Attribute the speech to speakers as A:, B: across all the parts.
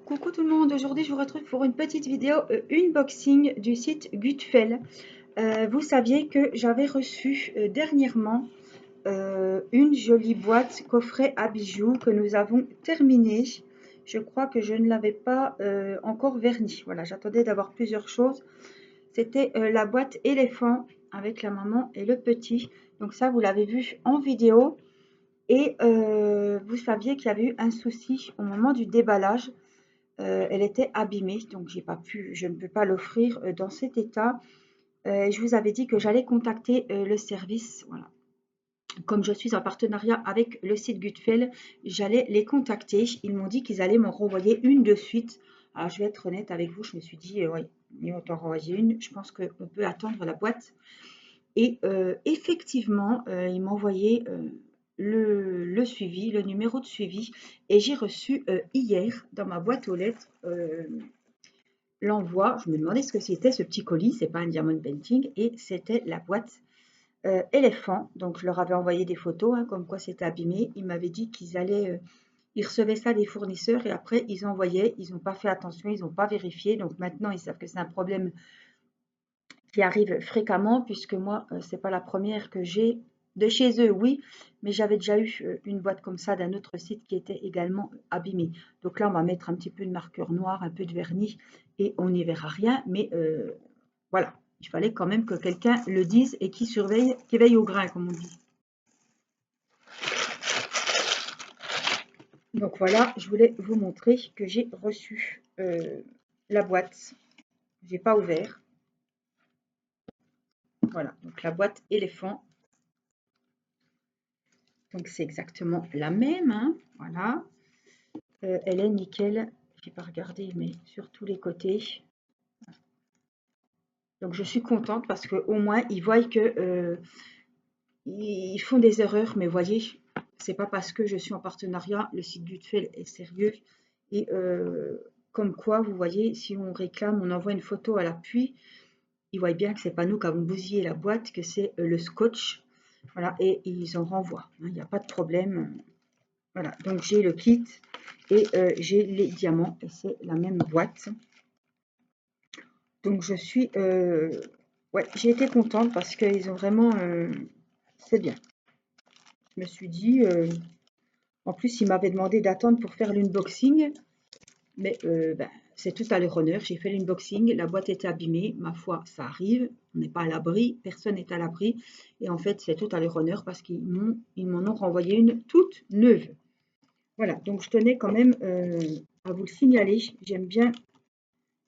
A: Coucou tout le monde, aujourd'hui je vous retrouve pour une petite vidéo unboxing du site Gutfel. Vous saviez que j'avais reçu dernièrement une jolie boîte coffret à bijoux que nous avons terminée. Je crois que je ne l'avais pas encore verni. Voilà, j'attendais d'avoir plusieurs choses. C'était la boîte éléphant avec la maman et le petit. Donc ça, vous l'avez vu en vidéo. Et vous saviez qu'il y avait eu un souci au moment du déballage. Elle était abîmée, donc je ne peux pas l'offrir dans cet état. Je vous avais dit que j'allais contacter le service. Voilà. Comme je suis en partenariat avec le site Gutfel, j'allais les contacter. Ils m'ont dit qu'ils allaient m'en renvoyer une de suite. Alors, je vais être honnête avec vous, je me suis dit, oui, ils vont t'en renvoyer une. Je pense qu'on peut attendre la boîte. Et effectivement, ils m'ont envoyé le suivi, le numéro de suivi. Et j'ai reçu hier dans ma boîte aux lettres l'envoi. Je me demandais ce que c'était ce petit colis. C'est pas un diamond painting. Et c'était la boîte éléphant. Donc je leur avais envoyé des photos, hein, comme quoi c'était abîmé. Ils m'avaient dit qu'ils allaient... ils recevaient ça des fournisseurs et après ils envoyaient. Ils n'ont pas fait attention, ils n'ont pas vérifié. Donc maintenant ils savent que c'est un problème qui arrive fréquemment, puisque moi, c'est pas la première que j'ai de chez eux, oui, mais j'avais déjà eu une boîte comme ça d'un autre site qui était également abîmée. Donc là, on va mettre un petit peu de marqueur noir, un peu de vernis, et on n'y verra rien, mais voilà, il fallait quand même que quelqu'un le dise et qui surveille, qui veille au grain, comme on dit. Donc voilà, je voulais vous montrer que j'ai reçu la boîte. J'ai pas ouvert. Voilà, donc la boîte éléphant. Donc c'est exactement la même, hein, voilà. Elle est nickel. J'ai pas regardé, mais sur tous les côtés. Donc je suis contente parce que au moins ils voient que ils font des erreurs, mais voyez, c'est pas parce que je suis en partenariat, le site Gutfel est sérieux. Et comme quoi, vous voyez, si on réclame, on envoie une photo à l'appui, ils voient bien que c'est pas nous qui avons bousillé la boîte, que c'est le scotch. Voilà, et ils en renvoient. Il n'y a pas de problème. Voilà, donc j'ai le kit et j'ai les diamants et c'est la même boîte. Donc je suis, ouais, j'ai été contente parce qu'ils ont vraiment, c'est bien. Je me suis dit, en plus ils m'avaient demandé d'attendre pour faire l'unboxing, mais ben, c'est tout à leur honneur. J'ai fait l'unboxing, la boîte était abîmée, ma foi, ça arrive, on n'est pas à l'abri, personne n'est à l'abri, et en fait c'est tout à leur honneur parce ils m'en ont renvoyé une toute neuve. Voilà, donc je tenais quand même à vous le signaler. J'aime bien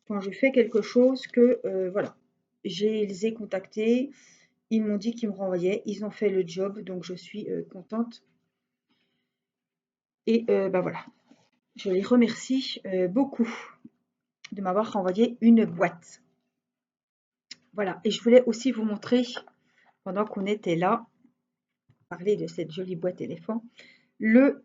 A: quand je fais quelque chose que, voilà, je les ai contactés, ils m'ont dit qu'ils me renvoyaient, ils ont fait le job, donc je suis contente. Et ben voilà, je les remercie beaucoup de m'avoir renvoyé une boîte. Voilà, et je voulais aussi vous montrer, pendant qu'on était là, parler de cette jolie boîte éléphant, le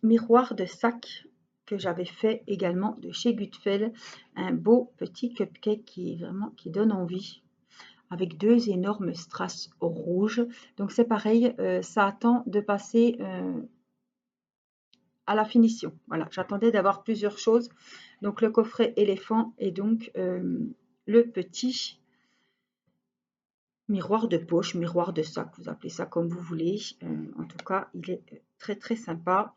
A: miroir de sac que j'avais fait également de chez Gutfel, un beau petit cupcake qui donne envie, avec deux énormes strass rouges. Donc c'est pareil, ça attend de passer à la finition. Voilà, j'attendais d'avoir plusieurs choses. Donc le coffret éléphant et donc le petit miroir de poche, miroir de sac, vous appelez ça comme vous voulez. En tout cas, il est très très sympa.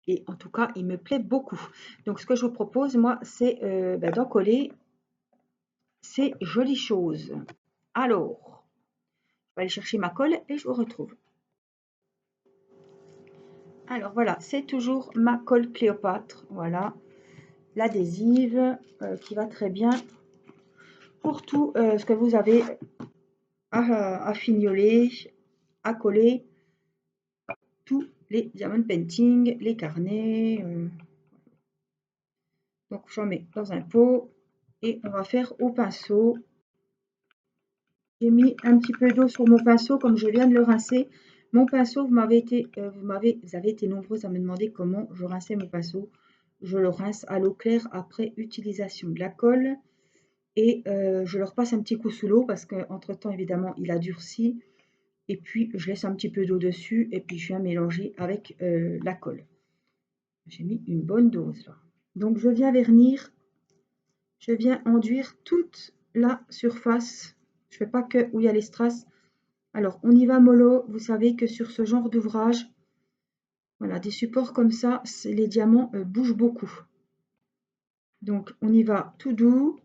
A: Et en tout cas, il me plaît beaucoup. Donc, ce que je vous propose, moi, c'est d'en coller ces jolies choses. Alors, je vais aller chercher ma colle et je vous retrouve. Alors, voilà, c'est toujours ma colle Cléopâtre. Voilà, l'adhésive qui va très bien pour tout ce que vous avez à fignoler, à coller. Tous les diamond painting, les carnets. Donc, j'en mets dans un pot et on va faire au pinceau. J'ai mis un petit peu d'eau sur mon pinceau comme je viens de le rincer. Mon pinceau, vous avez été nombreux à me demander comment je rinçais mon pinceau. Je le rince à l'eau claire après utilisation de la colle. Et je le repasse un petit coup sous l'eau parce qu'entre temps, évidemment, il a durci. Et puis, je laisse un petit peu d'eau dessus et puis je viens mélanger avec la colle. J'ai mis une bonne dose là. Donc je viens vernir, je viens enduire toute la surface. Je ne fais pas que où il y a les strass. Alors on y va mollo. Vous savez que sur ce genre d'ouvrage, voilà, des supports comme ça, les diamants bougent beaucoup. Donc on y va tout doux.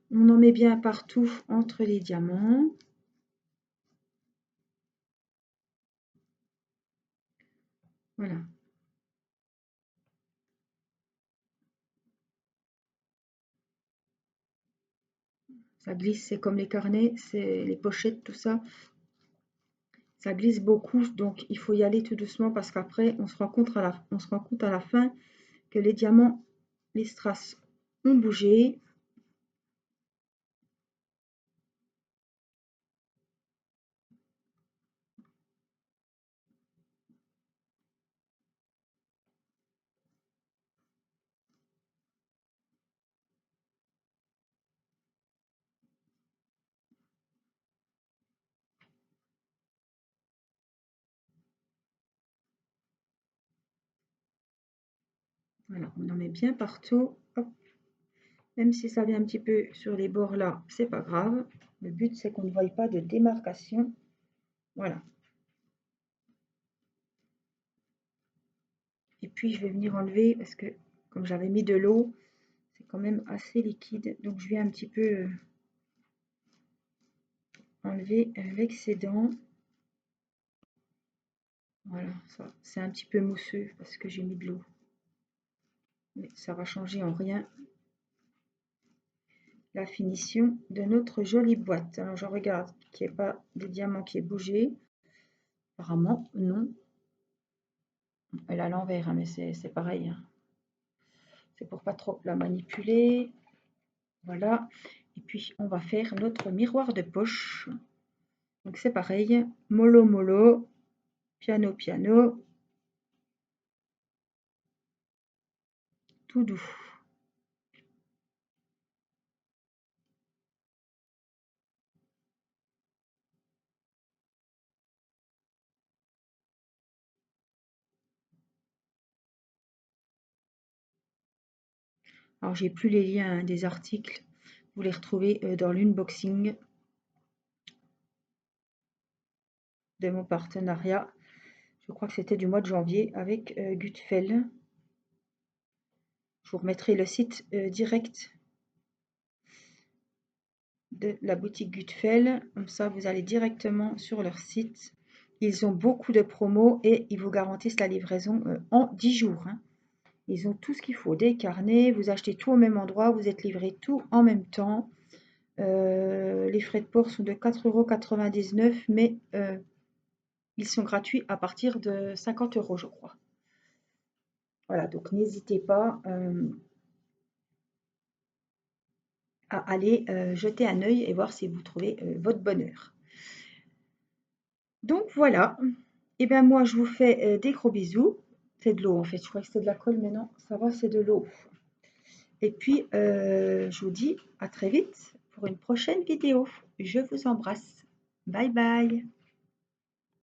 A: On en met bien partout entre les diamants. Voilà. Ça glisse, c'est comme les carnets, c'est les pochettes, tout ça. Ça glisse beaucoup, donc il faut y aller tout doucement parce qu'après, on se rend compte à la fin que les diamants, les strass ont bougé. Voilà, on en met bien partout. Hop. Même si ça vient un petit peu sur les bords là, c'est pas grave. Le but, c'est qu'on ne voie pas de démarcation. Voilà. Et puis, je vais venir enlever parce que comme j'avais mis de l'eau, c'est quand même assez liquide. Donc, je viens un petit peu enlever l'excédent. Voilà, ça, c'est un petit peu mousseux parce que j'ai mis de l'eau. Mais ça va changer en rien la finition de notre jolie boîte. Alors je regarde qu'il n'y ait pas des diamants qui aient bougé. Apparemment, non. Elle est à l'envers, hein, mais c'est pareil. Hein. C'est pour pas trop la manipuler. Voilà. Et puis, on va faire notre miroir de poche. Donc, c'est pareil. Mollo, mollo. Piano, piano. Tout doux. Alors, j'ai plus les liens des articles. Vous les retrouvez dans l'unboxing de mon partenariat. Je crois que c'était du mois de janvier avec Gutfeld. Je vous remettrai le site direct de la boutique Gutfeld. Comme ça, vous allez directement sur leur site. Ils ont beaucoup de promos et ils vous garantissent la livraison en 10 jours. Hein. Ils ont tout ce qu'il faut, des carnets, vous achetez tout au même endroit, vous êtes livré tout en même temps. Les frais de port sont de 4,99 €, mais ils sont gratuits à partir de 50 €, je crois. Voilà, donc n'hésitez pas à aller jeter un œil et voir si vous trouvez votre bonheur. Donc voilà, et bien moi je vous fais des gros bisous. C'est de l'eau en fait, je crois que c'était de la colle, mais non, ça va, c'est de l'eau. Et puis je vous dis à très vite pour une prochaine vidéo. Je vous embrasse. Bye bye.